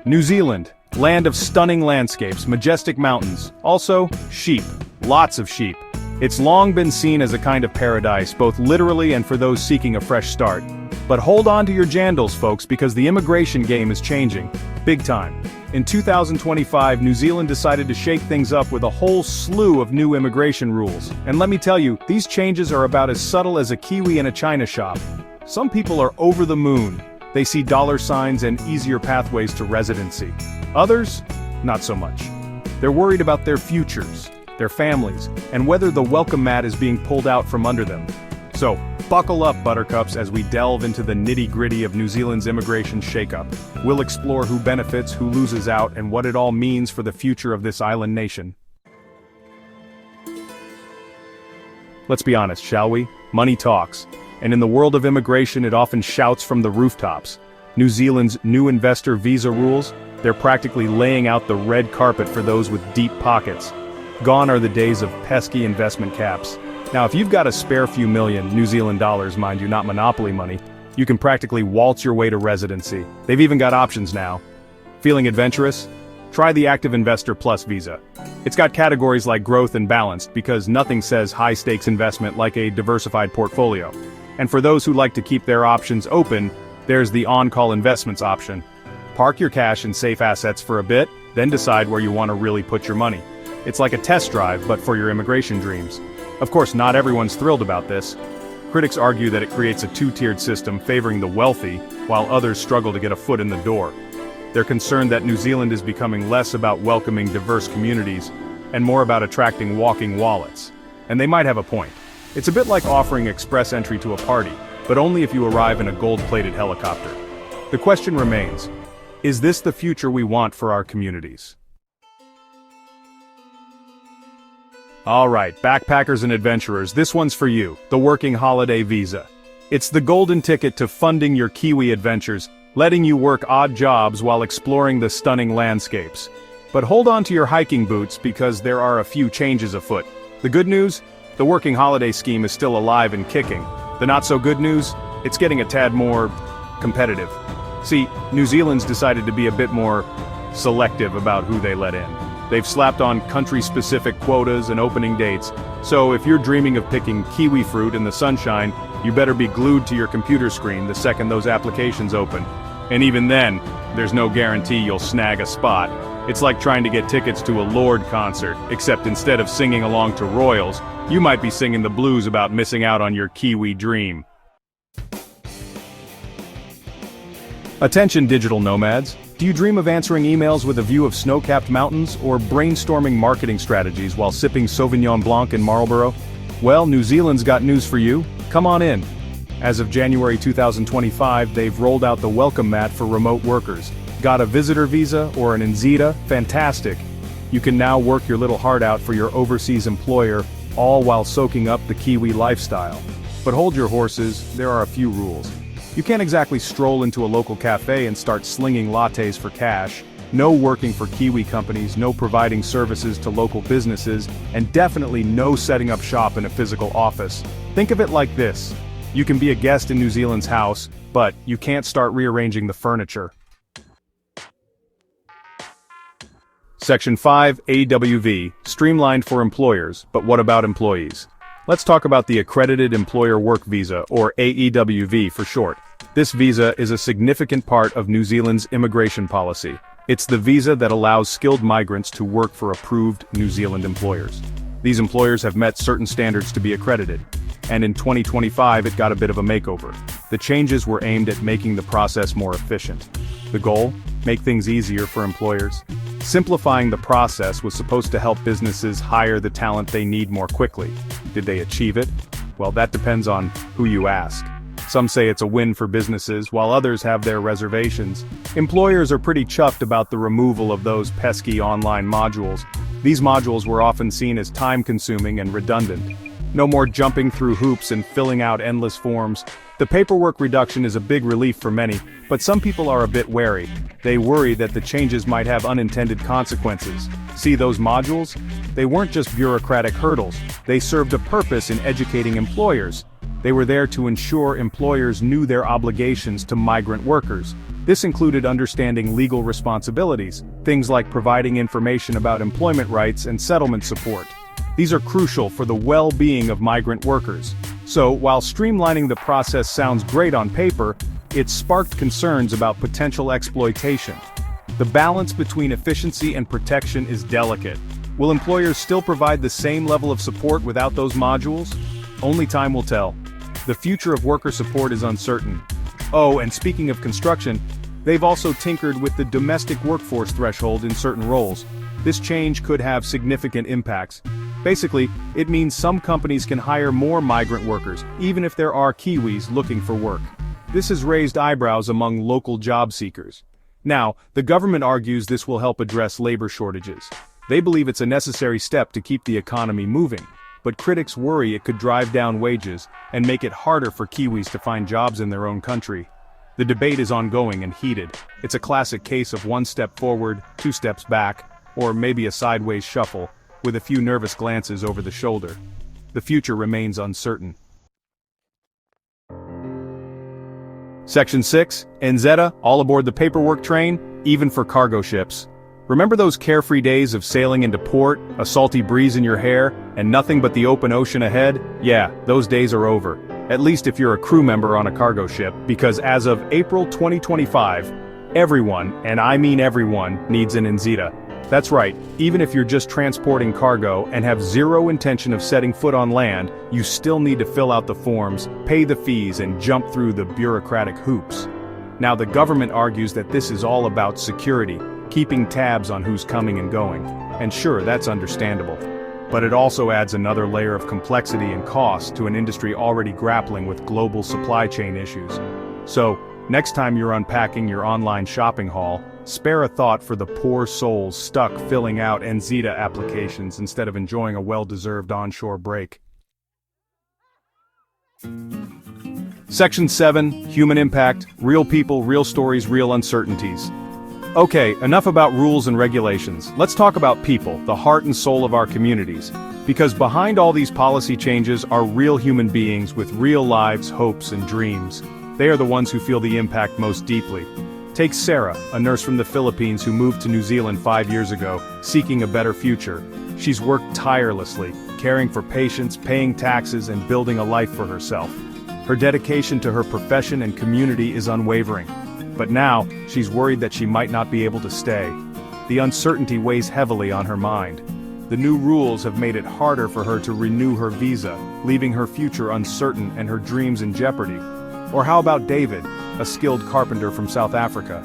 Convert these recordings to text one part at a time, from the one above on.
New Zealand, land of stunning landscapes, majestic mountains, also sheep, lots of sheep. It's long been seen as a kind of paradise, both literally and for those seeking a fresh start. But hold on to your jandals, folks, because the immigration game is changing. Big time. In 2025, New Zealand decided to shake things up with a whole slew of new immigration rules. And let me tell you, these changes are about as subtle as a Kiwi in a China shop. Some people are over the moon. They see dollar signs and easier pathways to residency. Others, not so much. They're worried about their futures, their families, and whether the welcome mat is being pulled out from under them. So, buckle up, buttercups, as we delve into the nitty-gritty of New Zealand's immigration shakeup. We'll explore who benefits, who loses out, and what it all means for the future of this island nation. Let's be honest, shall we? Money talks. And in the world of immigration, it often shouts from the rooftops. New Zealand's new investor visa rules, they're practically laying out the red carpet for those with deep pockets. Gone are the days of pesky investment caps. Now, if you've got a spare few million, New Zealand dollars, mind you, not monopoly money, you can practically waltz your way to residency. They've even got options now. Feeling adventurous? Try the Active Investor Plus visa. It's got categories like growth and balanced, because nothing says high-stakes investment like a diversified portfolio. And for those who like to keep their options open, there's the on-call investments option. Park your cash in safe assets for a bit, then decide where you want to really put your money. It's like a test drive, but for your immigration dreams. Of course, not everyone's thrilled about this. Critics argue that it creates a two-tiered system favoring the wealthy, while others struggle to get a foot in the door. They're concerned that New Zealand is becoming less about welcoming diverse communities, and more about attracting walking wallets. And they might have a point. It's a bit like offering express entry to a party, but only if you arrive in a gold-plated helicopter. The question remains, is this the future we want for our communities? Alright, backpackers and adventurers, this one's for you, the Working Holiday Visa. It's the golden ticket to funding your Kiwi adventures, letting you work odd jobs while exploring the stunning landscapes. But hold on to your hiking boots, because there are a few changes afoot. The good news? The Working Holiday scheme is still alive and kicking. The not-so-good news? It's getting a tad more competitive. See, New Zealand's decided to be a bit more selective about who they let in. They've slapped on country-specific quotas and opening dates, so if you're dreaming of picking kiwi fruit in the sunshine, you better be glued to your computer screen the second those applications open. And even then, there's no guarantee you'll snag a spot. It's like trying to get tickets to a Lorde concert, except instead of singing along to Royals, you might be singing the blues about missing out on your Kiwi dream. Attention digital nomads. Do you dream of answering emails with a view of snow-capped mountains, or brainstorming marketing strategies while sipping Sauvignon Blanc in Marlborough? Well, New Zealand's got news for you. Come on in. As of January 2025, they've rolled out the welcome mat for remote workers. Got a visitor visa or an NZITA? Fantastic. You can now work your little heart out for your overseas employer, all while soaking up the Kiwi lifestyle. But hold your horses, there are a few rules. You can't exactly stroll into a local cafe and start slinging lattes for cash. No working for Kiwi companies, no providing services to local businesses, and definitely no setting up shop in a physical office. Think of it like this. You can be a guest in New Zealand's house, but you can't start rearranging the furniture. Section 5, AWV, streamlined for employers, but what about employees? Let's talk about the Accredited Employer Work Visa, or AEWV for short. This visa is a significant part of New Zealand's immigration policy. It's the visa that allows skilled migrants to work for approved New Zealand employers. These employers have met certain standards to be accredited, and in 2025 it got a bit of a makeover. The changes were aimed at making the process more efficient. The goal? Make things easier for employers. Simplifying the process was supposed to help businesses hire the talent they need more quickly. Did they achieve it? Well, that depends on who you ask. Some say it's a win for businesses, while others have their reservations. Employers are pretty chuffed about the removal of those pesky online modules. These modules were often seen as time-consuming and redundant. No more jumping through hoops and filling out endless forms. The paperwork reduction is a big relief for many, but some people are a bit wary. They worry that the changes might have unintended consequences. See those modules? They weren't just bureaucratic hurdles. They served a purpose in educating employers. They were there to ensure employers knew their obligations to migrant workers. This included understanding legal responsibilities, things like providing information about employment rights and settlement support. These are crucial for the well-being of migrant workers. So, while streamlining the process sounds great on paper, it sparked concerns about potential exploitation. The balance between efficiency and protection is delicate. Will employers still provide the same level of support without those modules? Only time will tell. The future of worker support is uncertain. Oh, and speaking of construction, they've also tinkered with the domestic workforce threshold in certain roles. This change could have significant impacts. Basically, it means some companies can hire more migrant workers, even if there are Kiwis looking for work. This has raised eyebrows among local job seekers. Now, the government argues this will help address labor shortages. They believe it's a necessary step to keep the economy moving, but critics worry it could drive down wages and make it harder for Kiwis to find jobs in their own country. The debate is ongoing and heated. It's a classic case of one step forward, two steps back, or maybe a sideways shuffle, with a few nervous glances over the shoulder. The future remains uncertain. Section 6, NZETA, all aboard the paperwork train, even for cargo ships. Remember those carefree days of sailing into port, a salty breeze in your hair, and nothing but the open ocean ahead? Yeah, those days are over. At least if you're a crew member on a cargo ship, because as of April 2025, everyone, and I mean everyone, needs an NZETA. That's right, even if you're just transporting cargo and have zero intention of setting foot on land, you still need to fill out the forms, pay the fees, and jump through the bureaucratic hoops. Now the government argues that this is all about security, keeping tabs on who's coming and going. And sure, that's understandable. But it also adds another layer of complexity and cost to an industry already grappling with global supply chain issues. So, next time you're unpacking your online shopping haul, spare a thought for the poor souls stuck filling out NZETA applications instead of enjoying a well-deserved onshore break. Section 7, Human Impact, Real People, Real Stories, Real Uncertainties. Okay, enough about rules and regulations. Let's talk about people, the heart and soul of our communities. Because behind all these policy changes are real human beings with real lives, hopes, and dreams. They are the ones who feel the impact most deeply. Take Sarah, a nurse from the Philippines who moved to New Zealand 5 years ago, seeking a better future. She's worked tirelessly, caring for patients, paying taxes, and building a life for herself. Her dedication to her profession and community is unwavering. But now, she's worried that she might not be able to stay. The uncertainty weighs heavily on her mind. The new rules have made it harder for her to renew her visa, leaving her future uncertain and her dreams in jeopardy. Or how about David, a skilled carpenter from South Africa?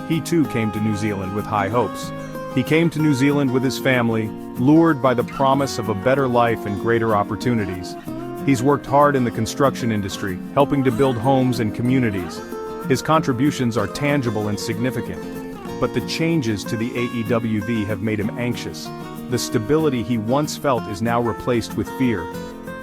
He too came to New Zealand with high hopes. He came to New Zealand with his family, lured by the promise of a better life and greater opportunities. He's worked hard in the construction industry, helping to build homes and communities. His contributions are tangible and significant. But the changes to the AEWV have made him anxious. The stability he once felt is now replaced with fear.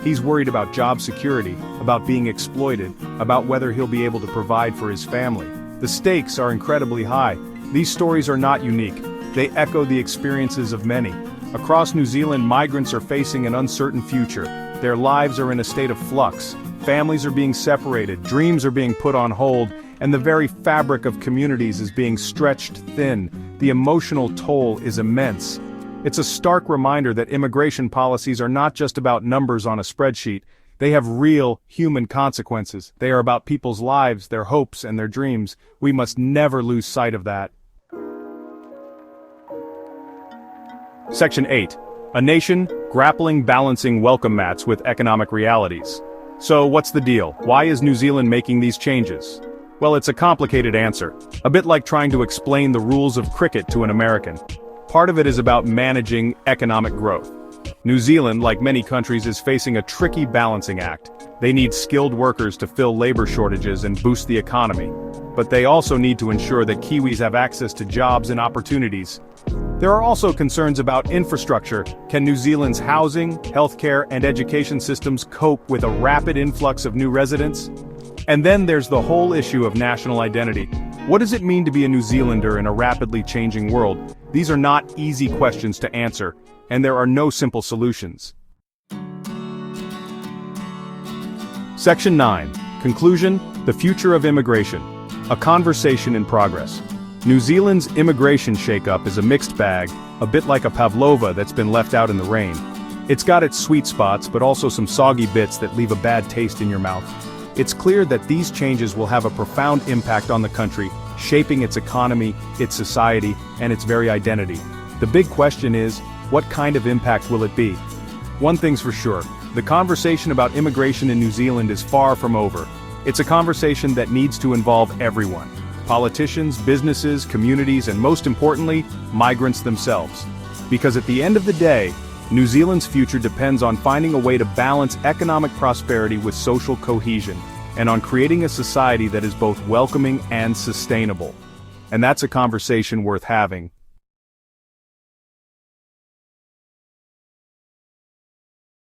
He's worried about job security, about being exploited, about whether he'll be able to provide for his family. The stakes are incredibly high. These stories are not unique. They echo the experiences of many. Across New Zealand, migrants are facing an uncertain future. Their lives are in a state of flux. Families are being separated, dreams are being put on hold, and the very fabric of communities is being stretched thin. The emotional toll is immense. It's a stark reminder that immigration policies are not just about numbers on a spreadsheet. They have real, human consequences. They are about people's lives, their hopes, and their dreams. We must never lose sight of that. Section 8. A nation grappling balancing welcome mats with economic realities. So what's the deal? Why is New Zealand making these changes? Well, it's a complicated answer. A bit like trying to explain the rules of cricket to an American. Part of it is about managing economic growth. New Zealand, like many countries, is facing a tricky balancing act. They need skilled workers to fill labor shortages and boost the economy. But they also need to ensure that Kiwis have access to jobs and opportunities. There are also concerns about infrastructure. Can New Zealand's housing, healthcare, and education systems cope with a rapid influx of new residents? And then there's the whole issue of national identity. What does it mean to be a New Zealander in a rapidly changing world? These are not easy questions to answer, and there are no simple solutions. Section 9. Conclusion, the future of immigration. A conversation in progress. New Zealand's immigration shakeup is a mixed bag, a bit like a pavlova that's been left out in the rain. It's got its sweet spots but also some soggy bits that leave a bad taste in your mouth. It's clear that these changes will have a profound impact on the country, shaping its economy, its society, and its very identity. The big question is, what kind of impact will it be? One thing's for sure, the conversation about immigration in New Zealand is far from over. It's a conversation that needs to involve everyone. Politicians, businesses, communities, and most importantly, migrants themselves. Because at the end of the day, New Zealand's future depends on finding a way to balance economic prosperity with social cohesion, and on creating a society that is both welcoming and sustainable. And that's a conversation worth having.